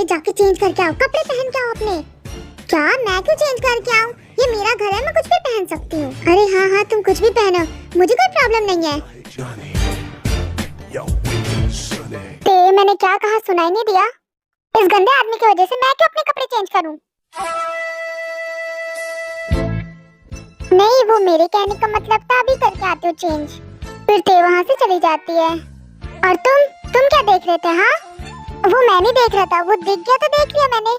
जाके चेंज करके आओ, कपड़े पहन के आओ अपने। क्या मैं क्यों चेंज करके आऊँ? ये मेरा घर है, मैं कुछ भी पहन सकती हूँ। अरे हाँ हाँ तुम कुछ भी पहनो, मुझे कोई प्रॉब्लम नहीं है। ते मैंने क्या कहा सुनाई नहीं दिया? इस गंदे आदमी की वजह से मैं क्यों अपने कपड़े चेंज करूँ? नहीं वो मेरे कहने का मतलब था अभी करके आती हूँ चेंज, फिर ते वहाँ से चली जाती है। और तुम क्या देख रहे थे? हाँ वो मैं नहीं देख रहा था, वो दिख गया तो देख लिया मैंने।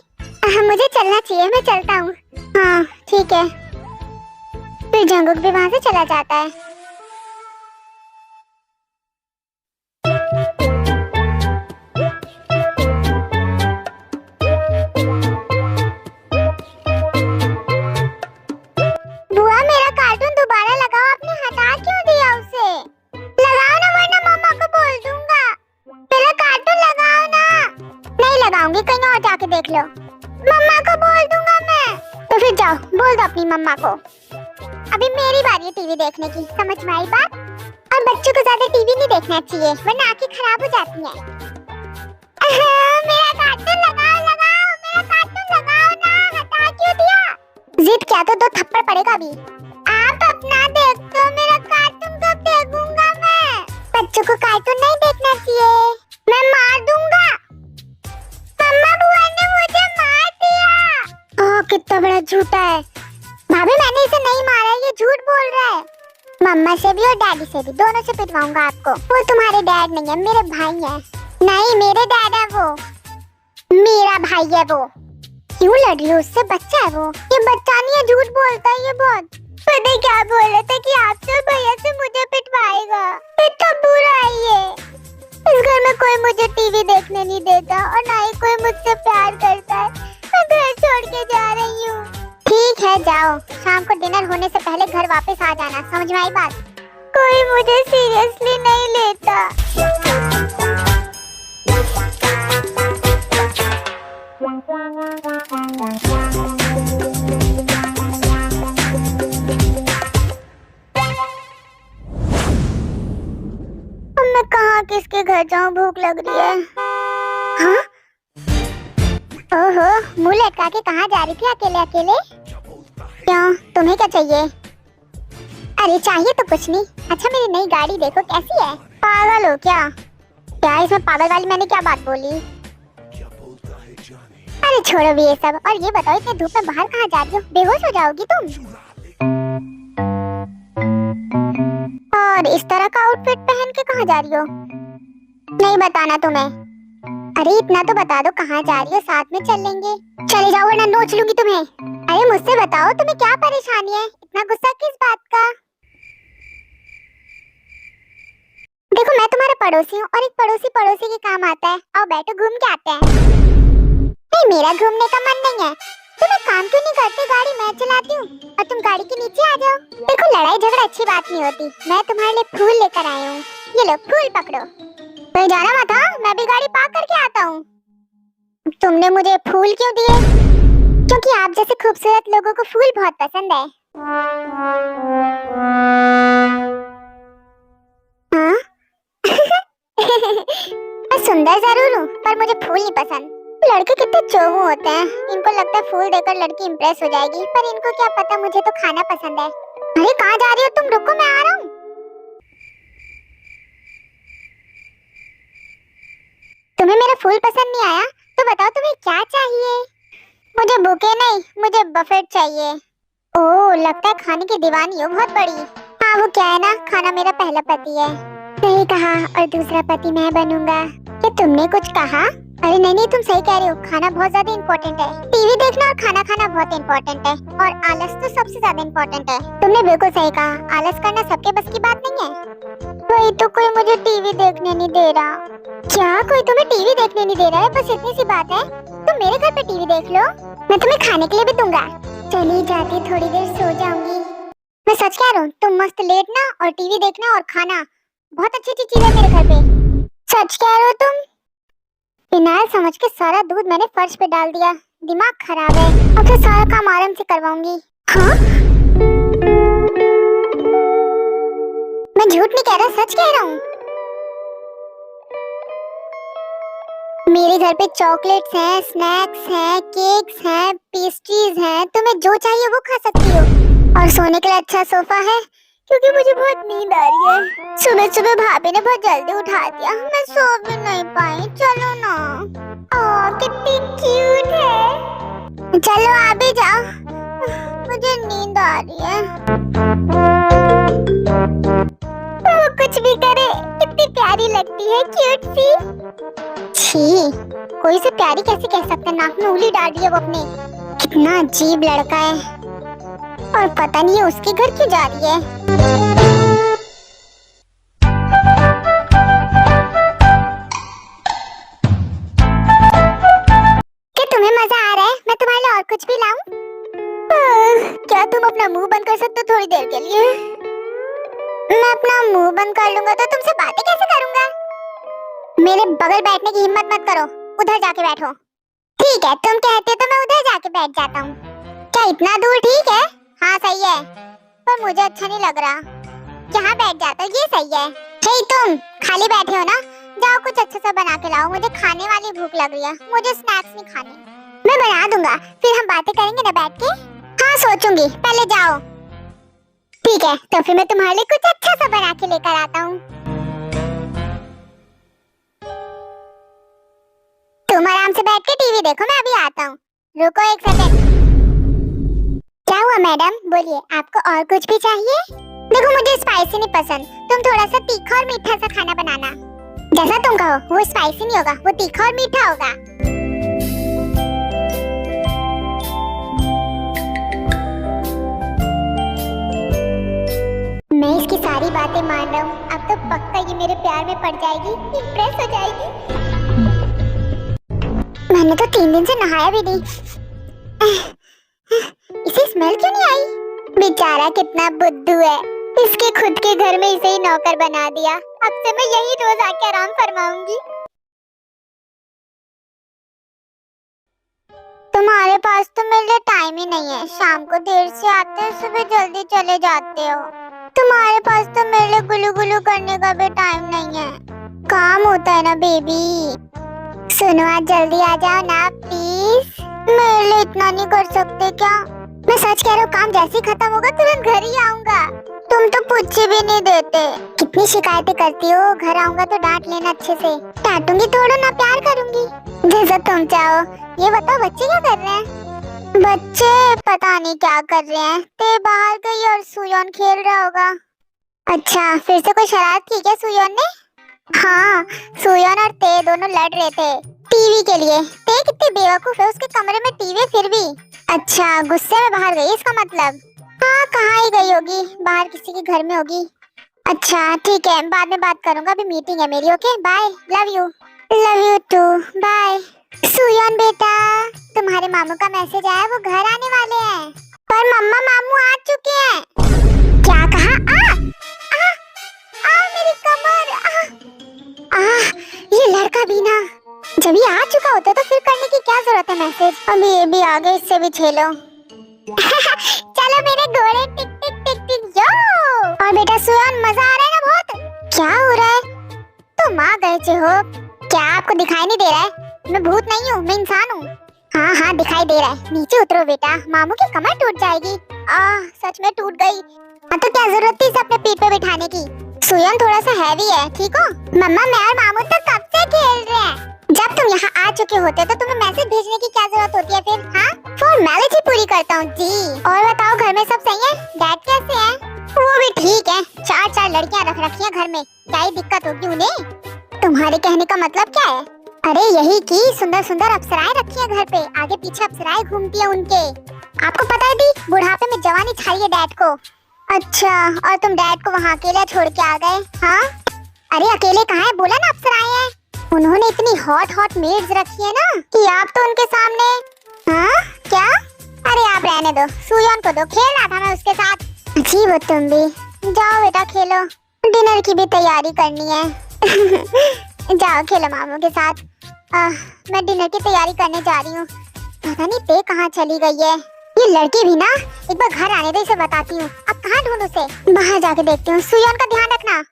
मुझे चलना चाहिए, मैं चलता हूँ। हाँ ठीक है। फिर जंगुक भी वहाँ से चला जाता है। बुआ मेरा कार्टून दोबारा लगाओ, आपने हटा क्यों दिया उसे? लगाओ ना वरना मम्मा को बोल दूंगा। मेरा कार्टून लगाओ ना। नहीं लगाऊंगी, कहीं और जाके देख लो। मम्मा को बोल दूंगा मैं। तो फिर जाओ बोल दो अपनी मम्मा को। अभी मेरी बारी है टीवी देखने की, समझ में आई बात? और बच्चों को ज्यादा टीवी नहीं देखना चाहिए वरना आंखें खराब हो जाती हैं। मेरा कार्टून लगाओ लगाओ, मेरा कार्टून लगाओ ना, हटा क्यों दिया? जिद क्या तो 2 थप्पड़ पड़ेगा अभी। आप अपना देख दो, मेरा कार्टून कब देखूंगा मैं? बच्चों को कार्टून नहीं देखना चाहिए, मैं मार दूंगा। मम्मा बुआ ने मुझे मार दिया। ओह कितना बड़ा झूठा है। भाभी मैंने इसे नहीं मारा, ये झूठ बोल रहा है। मम्मा से भी और डैडी से भी, दोनों से पिटवाऊंगा आपको। वो तुम्हारे डैड नहीं है, मेरे भाई है। नहीं मेरे डैड है वो, मेरा भाई है वो। क्यों लड़ रही हो उससे? बच्चा है वो। ये बच्चा नहीं है, झूठ बोलता है ये बहुत। पता क्या बोल रहा था कि आपसे और भैया से मुझे पिटवाएगा। इतना बुरा है ये। इस घर में कोई मुझे टीवी देखने नहीं देता और ना ही कोई मुझसे प्यार करता है। मैं घर छोड़ के जा रही हूँ। ठीक है जाओ, शाम को डिनर होने से पहले घर वापस आ जाना, समझ में आई बात? कोई मुझे सीरियसली नहीं लेता। मैं कहाँ किसके घर जाऊँ, भूख लग रही है। हाँ? ओहो मुंह लटका के कहाँ जा रही थी अकेले अकेले? क्यों तुम्हें क्या चाहिए? अरे चाहिए तो कुछ नहीं। अच्छा मेरी नई गाड़ी देखो कैसी है। पागल हो क्या? क्या इसमें पागल वाली मैंने क्या बात बोली? अरे छोड़ो भी ये सब, और ये बताओ इतने धूप में बाहर कहाँ जा रही हो? बेहोश हो जाओगी तुम। और इस तरह का आउटफिट पहन के कहाँ जा रही हो? नहीं बताना तुम्हें। अरे इतना तो बता दो कहाँ जा रही हो, साथ में चल लेंगे। चले जाओ वरना नोच लूंगी तुम्हें। अरे मुझसे बताओ तुम्हें क्या परेशानी है, इतना गुस्सा किस बात का? देखो मैं तुम्हारा पड़ोसी हूँ और एक पड़ोसी पड़ोसी के काम आता है। आओ बैठो घूम के आते हैं। नहीं मेरा घूमने का मन नहीं है। तुम एक काम क्यों नहीं करते, गाड़ी मैं चलाती हूँ और तुम गाड़ी के नीचे आ जाओ। देखो लड़ाई झगड़ा अच्छी बात नहीं होती। मैं तुम्हारे लिए फूल लेकर आई हूँ, ये लो फूल पकड़ो। तो जाना मत, हाँ मैं भी गाड़ी पार्क करके आता हूँ। तुमने मुझे फूल क्यों दिए? क्योंकि आप जैसे खूबसूरत लोगों को फूल बहुत पसंद है। हाँ? मैं सुंदर जरूर हूँ पर मुझे फूल नहीं पसंद। लड़के कितने चोमू होते हैं, इनको लगता है फूल देकर लड़की इंप्रेस हो जाएगी, पर इनको क्या पता मुझे तो खाना पसंद है। अरे कहाँ जा रही हो तुम? रुको मैं आ रहा हूँ। तुम्हें मेरा फूल पसंद नहीं आया तो बताओ तुम्हें क्या चाहिए? मुझे बुके नहीं, मुझे बफेट चाहिए। ओह लगता है खाने की दीवानी हो बहुत बड़ी। हाँ वो क्या है ना, खाना मेरा पहला पति है। सही कहा, और दूसरा पति मैं बनूंगा। क्या तुमने कुछ कहा? अरे नहीं नहीं तुम सही कह रहे हो, खाना बहुत ज्यादा इम्पोर्टेंट है। टीवी देखना और खाना खाना बहुत इम्पोर्टेंट है, और आलस तो सबसे ज्यादा इम्पोर्टेंट है। तुमने बिल्कुल सही कहा, आलस करना सबके बस की बात नहीं है। वही तो कोई मुझे टीवी देखने नहीं दे रहा। क्या कोई तुम्हें टीवी देखने नहीं दे रहा है? बस इतनी सी बात है, तुम मेरे घर पे टीवी देख लो, मैं तुम्हें खाने के लिए भी दूंगा। चली जाती, थोड़ी देर सो जाऊंगी। मैं सच कह रहा हूँ, तुम मस्त लेटना और टीवी देखना और खाना, बहुत अच्छी अच्छी चीजें मेरे घर पे। सच कह रहे हो तुम? फिनाइल समझ के सारा दूध मैंने फर्श पे डाल दिया, दिमाग खराब है। अब फिर सारा काम आराम से करवाऊंगी। हाँ? मैं झूठ नहीं कह रहा, सच कह रहा हूँ। मेरे घर पे चॉकलेट्स हैं, स्नैक्स हैं, केक्स हैं, पेस्ट्रीज हैं, तुम्हें जो चाहिए वो खा सकती हो। और सोने के लिए अच्छा सोफा है, क्योंकि मुझे बहुत नींद आ रही है। सुबह सुबह भाभी ने बहुत जल्दी उठा दिया, मैं सो भी नहीं पाई। चलो ना। ओह कितनी क्यूट है। चलो आ भी जाओ, मुझे नींद आ रही है। वो कुछ भी करे, कितनी प्यारी लगती है, क्यूट सी। छी, कोई से प्यारी कैसे कह सकते हैं? नाक में उंगली डाल रही है वो अपने। कितना अजीब लड़का है, और पता नहीं है उसके घर क्यों जा रही है। क्या तुम्हें मजा आ रहा है? मैं तुम्हारे लिए और कुछ भी लाऊं? क्या तुम अपना मुंह बंद कर सकते हो थोड़ी देर के लिए? मैं अपना मुंह बंद कर लूंगा तो तुमसे बातें कैसे करूंगा? मेरे बगल बैठने की हिम्मत मत करो, उधर जाके बैठो। ठीक है, तुम कहते हो तो मैं उधर जाके बैठ जाता हूँ। क्या इतना दूर ठीक है? हाँ सही है, पर मुझे अच्छा नहीं लग रहा। यहाँ बैठ जाता, ये सही है। हे तुम खाली बैठे हो ना, जाओ कुछ अच्छा सा बना के लाओ, मुझे खाने वाली भूख लग रही है। मुझे स्नैक्स नहीं खाने। मैं बना दूंगा, फिर हम बातें करेंगे ना बैठ के। हाँ सोचूंगी, पहले जाओ। ठीक है, तो फिर मैं तुम्हारे लिए कुछ अच्छा सा बना के लेकर आता हूँ। तुम आराम से बैठ के टीवी देखो, मैं अभी आता हूँ। रुको एक सेकंड। क्या हुआ मैडम, बोलिए, आपको और कुछ भी चाहिए? देखो मुझे स्पाइसी नहीं पसंद, तुम थोड़ा सा तीखा और मीठा सा खाना बनाना। जैसा तुम कहो, वो स्पाइसी नहीं होगा, वो तीखा और मीठा होगा। मैं इसकी सारी बातें मान रहा हूँ, अब तो पक्का ये मेरे प्यार में पड़ जाएगी, इम्प्रेस हो जाएगी। मैंने तो 3 दिन से नहाया भी नहीं, इसे स्मेल क्यों नहीं आई? बेचारा कितना बुद्धू है, इसके खुद के घर में इसे ही नौकर बना दिया। अब से मैं यही रोज आके आराम फरमाऊंगी। तुम्हारे पास तो मेरे लिए टाइम ही नहीं है, शाम को देर से आते हो, सुबह जल्दी चले जाते हो। तुम्हारे पास तो मेरे लिए गुलू गुलू करने का भी टाइम नहीं है, काम होता है ना बेबी। सुनो आज जल्दी आ जाओ ना प्लीज, मेरे लिए इतना नहीं कर सकते क्या? मैं सच कह रहा हूँ, काम जैसे ही खत्म होगा तुरंत घर ही आऊंगा। तुम तो पूछे भी नहीं देते, कितनी शिकायतें करती हो। घर आऊंगा तो डांट लेना अच्छे से। डांटूंगी थोड़ा ना, प्यार करूंगी, जैसा तुम चाहो। ये बताओ बच्चे क्या कर रहे हैं? बच्चे पता नहीं क्या कर रहे हैं, ते बाहर गई और सुयोन खेल रहा होगा। अच्छा, फिर से कोई शरारत की क्या सुयोन ने? हाँ, सुयोन और ते दोनों लड़ रहे थे टीवी के लिए। ते कितनी बेवकूफ है, उसके कमरे में टीवी फिर भी। अच्छा, गुस्से में बाहर गई इसका मतलब। हाँ, कहाँ ही गई होगी, बाहर किसी के घर में होगी। अच्छा ठीक है, बाद में बात करूंगा, अभी मीटिंग है मेरी। Okay bye, love you. Love you too, bye. सुयोन बेटा, तुम्हारे मामू का मैसेज आया, वो घर आने वाले हैं। पर मम्मा मामू आ चुके हैं। क्या कहा? मेरी कमर। ये लड़का भी ना, जब ये आ चुका होता तो फिर करने की क्या जरूरत है मैसेज। अभी ये भी आ गए, इससे भी छेलो। चलो मेरे घोड़े, टिक टिक टिक टिक यो। और बेटा सुयोन, मजा आ रहा है ना बहुत? क्या हो रहा है? तुम आ गए हो, क्या आपको दिखाई नहीं दे रहा है? मैं भूत नहीं हूँ, मैं इंसान हूँ। हाँ हाँ दिखाई दे रहा है, नीचे उतरो बेटा, मामू की कमर टूट जाएगी। सच में टूट गई। तो क्या जरूरत थी इसे अपने पीठ पे बिठाने की? सुयोन थोड़ा सा हैवी है, ठीक हो? मम्मा मैं और मामू तो कब से खेल रहे हैं। जब तुम यहाँ आ चुके होते तो तुम्हें मैसेज भेजने की क्या जरूरत होती है फिर? हाँ, फॉर्मेलिटी पूरी करता हूँ जी। और बताओ घर में सब सही है? डैड कैसे हैं? वो भी ठीक है, 4 लड़कियाँ रख रखी हैं घर में, क्या ही दिक्कत होगी उन्हें? तुम्हारे कहने का मतलब क्या है? अरे यही कि सुंदर सुंदर अप्सराएं रखी हैं घर पे, आगे पीछे अप्सराएं घूमती हैं उनके। आपको पता है दी, बुढ़ापे में जवानी छाई है डैड को। अच्छा, और तुम डैड को वहाँ अकेले छोड़ के आ गए? हाँ, अरे अकेले कहाँ है, बोला ना अप्सराएं हैं। उन्होंने इतनी हॉट मेड्स रखी है ना कि आप तो उनके सामने। हाँ क्या? अरे आप रहने दो, सुयोन को दो, खेल रहा था मैं उसके साथ। अजीब हो तुम भी, जाओ बेटा खेलो, डिनर की भी तैयारी करनी है। जाओ खेलो मामू के साथ। मैं डिनर की तैयारी करने जा रही हूँ। पता नहीं पे कहाँ चली गई है ये लड़की भी ना। एक बार घर आने दो, इसे बताती हूँ। अब कहाँ ढूंढ उसे, बाहर जाके देखती हूँ। सुयोन का ध्यान रखना।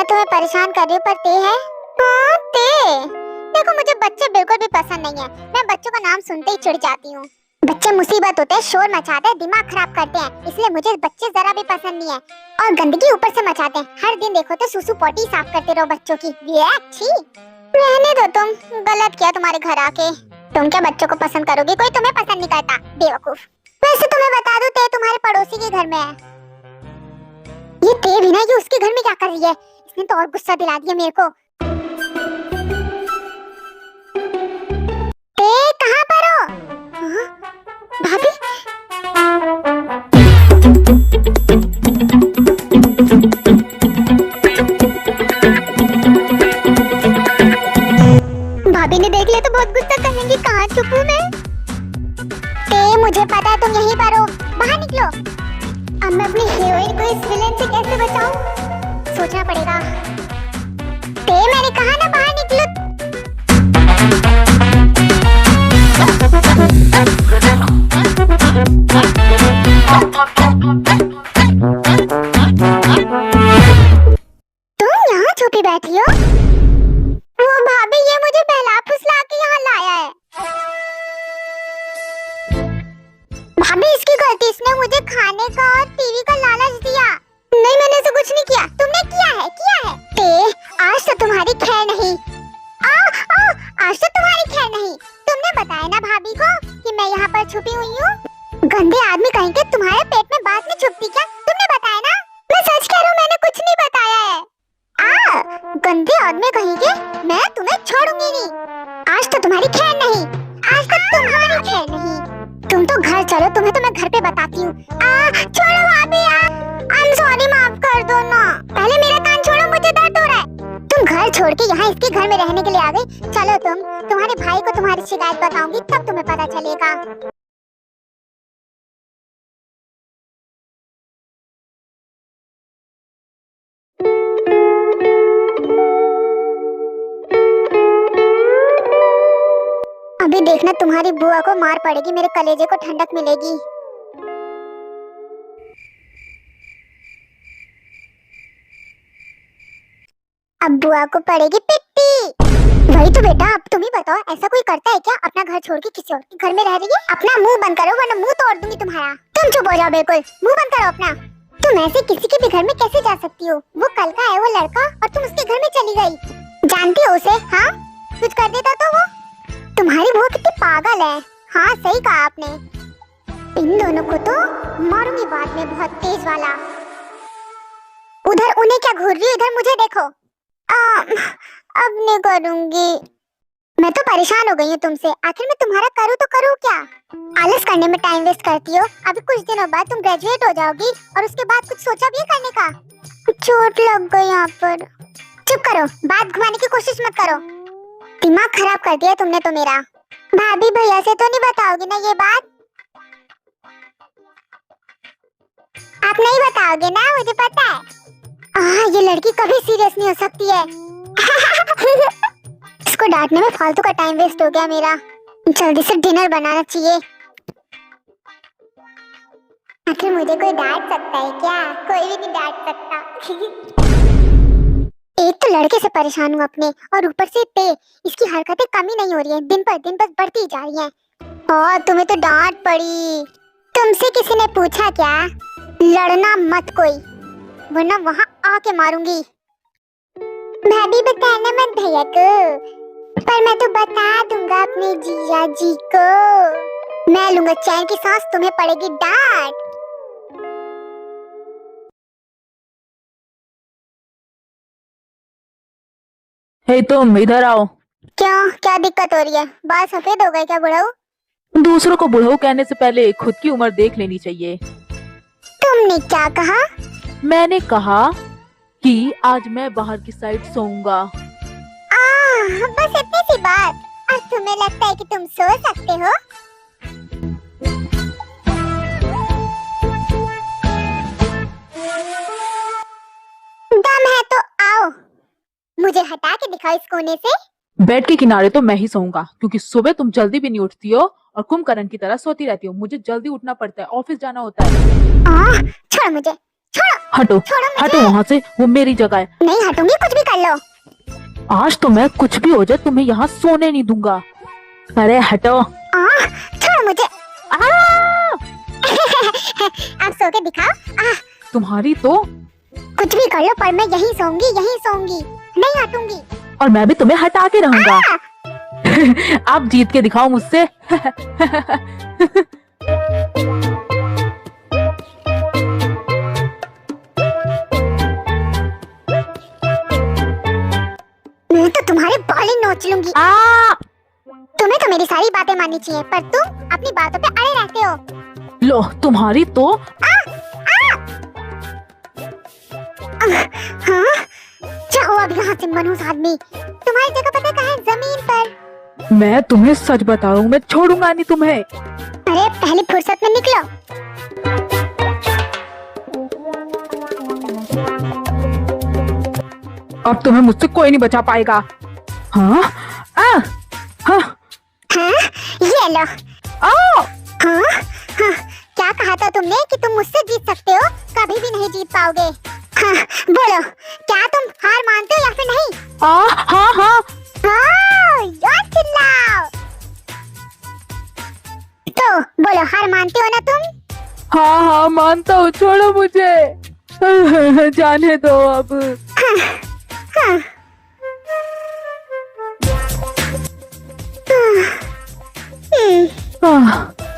मैं तुम्हें परेशान कर रही हूँ पर ते है। हाँ ते। देखो मुझे बच्चे बिल्कुल भी पसंद नहीं है। मैं बच्चों का नाम सुनते ही चिढ़ जाती हूँ। बच्चे मुसीबत होते हैं, शोर मचाते हैं, दिमाग खराब करते हैं, इसलिए मुझे बच्चे जरा भी पसंद नहीं है। और गंदगी ऊपर से मचाते हैं। हर दिन देखो तो सुसु पोटी साफ करते रहो बच्चों की। ये अच्छी। रहने दो, तुम गलत किया तुम्हारे घर आके। तुम क्या बच्चों को पसंद करोगी? कोई तुम्हें पसंद नहीं करता, बेवकूफ। वैसे तुम्हें बता दूं, ते तुम्हारे पड़ोसी के घर में है। ये ते भी ना, ये उसके घर में क्या कर रही है? इसने तो और गुस्सा दिला दिया मेरे को। ते कहाँ पर हो? हाँ? भाभी? भाभी ने देख लिया तो बहुत गुस्सा करेंगी। कहाँ छुपूं मैं? ते मुझे पता है तुम यहीं पर हो, बाहर निकलो। अब मैं अपनी हीरोइन को इस विलेन से कैसे बचाऊं? सोचना पड़ेगा। ते मैंने कहा ना बाहर निकलो। तुम यहाँ छुपी बैठी हो? वो भाभी ये मुझे बहला फुसला के यहाँ लाया है। भाभी इसकी गलती, इसने मुझे खाने का और टीवी का लालच दिया। नहीं मैंने ऐसा कुछ नहीं किया। तुमने किया है, किया है। ते आज तो तुम्हारी खैर नहीं। आज तो तुम्हारी खैर नहीं। तुमने बताया ना भाभी को कि मैं यहाँ पर छुपी हुई हूँ। गंदे आदमी कहेंगे तुम्हारे पेट में बात नहीं छुपती क्या? तुमने बताया ना। मैं सच कह रहा हूँ, मैंने कुछ नहीं बताया है। गंदे आदमी कहेंगे मैं तुम्हें छोड़ूंगी नहीं। आज तो तुम्हारी खैर नहीं। आज तो तुम्हारी खैर नहीं। तुम तो घर चलो, तुम्हें तो मैं घर पे बताती हूँ। छोड़ो भाभी, आई एम सॉरी, माफ कर दो ना। पहले मेरा कान छोड़ो, मुझे दर्द हो रहा है। तुम घर छोड़ के यहाँ इसके घर में रहने के लिए आ गई। चलो तुम्हारे भाई को तुम्हारी शिकायत बताऊंगी, तब तुम्हें पता चलेगा। अभी देखना तुम्हारी बुआ को मार पड़ेगी, मेरे कलेजे को ठंडक मिलेगी। अब बुआ को पड़ेगी पिट्टी। वही तो बेटा, अब तुम ही बताओ, ऐसा कोई करता है क्या? अपना घर छोड़ के किसी और के घर में रह रही है। अपना मुंह बंद करो वरना मुंह तोड़ दूंगी तुम्हारा। तुम चुप हो जाओ, बिल्कुल मुंह बंद करो अपना। तुम ऐसे किसी के भी घर में कैसे जा सकती हो? वो कल का है वो लड़का, और तुम उसके घर में चली गई। जानती हो उसे? हाँ, कुछ कर देता तो वो। तुम्हारी बुआ कितनी पागल है। हाँ सही कहा आपने। इन दोनों को तो मारूंगी बाद में, बहुत तेज वाला। उधर उन्हें क्या घूर रही हो, इधर मुझे देखो। अब नहीं करूंगी। मैं तो परेशान हो गई हूँ तुमसे। आखिर मैं तुम्हारा करूँ तो करूँ क्या? आलस करने में टाइम वेस्ट करती हो। अभी कुछ दिनों बाद तुम ग्रेजुएट हो जाओगी और उसके बाद कुछ सोचा भी है करने का? चोट लग गई यहाँ पर। चुप करो, बात घुमाने की कोशिश मत करो। दिमाग खराब कर दिया तुमने तो मेरा। भाभी भैया से तो नहीं बताओगी ना ये बात? आप नहीं बताओगे ना, मुझे पता है। ये लड़की कभी सीरियस नहीं हो सकती है। इसको डांटने में फालतू का टाइम वेस्ट हो गया मेरा। जल्दी से डिनर बनाना चाहिए। आखिर मुझे कोई डांट सकता है क्या? कोई भी नहीं डांट सकता। एक तो लड़के से परेशान हूँ अपने, और ऊपर से ते, इसकी हरकतें कमी नहीं हो रही है, दिन पर दिन बस बढ़ती जा रही हैं। और तुम्हें तो डांट पड़ी। तुमसे किसी ने पूछा क्या? लड़ना मत कोई, वरना वहाँ आके मारूंगी। भाभी बताना मत भैया को, पर मैं तो बता दूंगा अपने जीजा जी को। मैं लूंगा चैन की सांस, तुम्हें पड़ेगी डांट। हे तुम इधर आओ। क्यों, क्या दिक्कत हो रही है? बाल सफेद हो गए क्या बुढ़ऊ? दूसरों को बुढ़ऊ कहने से पहले खुद की उम्र देख लेनी चाहिए। तुमने क्या कहा? मैंने कहा कि आज मैं बाहर की साइड सोऊंगा। बस इतनी सी बात। और तुम्हें लगता है कि तुम सो सकते हो? दम है तो आओ, मुझे हटा के दिखाओ इस कोने से। बेड के किनारे तो मैं ही सोऊंगा, क्योंकि सुबह तुम जल्दी भी नहीं उठती हो और कुंभकर्ण की तरह सोती रहती हो। मुझे जल्दी उठना पड़ता है, ऑफिस जाना होता है। छोड़ो मुझे, छोड़ो। हटो छोड़ो मुझे। हटो वहाँ से, वो मेरी जगह है। नहीं हटूंगी, कुछ भी कर लो। आज तो मैं कुछ भी हो जाए तुम्हें यहाँ सोने नहीं दूंगा। अरे हटो। छोड़ो मुझे। आ! आप सो के दिखाओ। तुम्हारी तो, कुछ भी कर लो पर मैं यहीं सोऊंगी, नहीं हटूंगी। और मैं भी तुम्हें हटा के रहूंगा। आप जीत के दिखाओ मुझसे। मैं तो तुम्हारे बाल ही नोच लूंगी। तुम्हें तो मेरी सारी बातें माननी चाहिए, पर तुम अपनी बातों पे अड़े रहते हो। लो तुम्हारी तो। हाँ? जाओ अब यहाँ से मनहूस आदमी। तुम्हारी जगह पता कहाँ है? जमीन पर। मैं तुम्हें सच बता रहा हूँ, मैं छोड़ूंगा नहीं तुम्हें। अरे पहली फुर्सत में निकलो। अब तुम्हें मुझसे कोई नहीं बचा पाएगा। हाँ? हाँ? हाँ? ये लो। हाँ? क्या कहा था तुमने कि तुम मुझसे जीत सकते हो? कभी भी नहीं जीत पाओगे। बोलो, क्या तुम हार मानते हो या फिर नहीं? हाँ। यार चिल्लाओ। तो बोलो, हार मानते हो ना तुम? हाँ मानता हूँ, छोड़ो मुझे। जाने दो अब।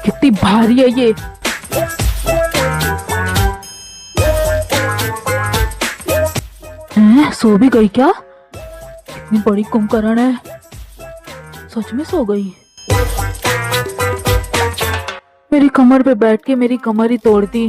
कितनी भारी है ये। सो भी गई क्या? इतनी बड़ी कुंभकर्ण है, सच में सो गई। मेरी कमर पे बैठ के मेरी कमर ही तोड़ दी।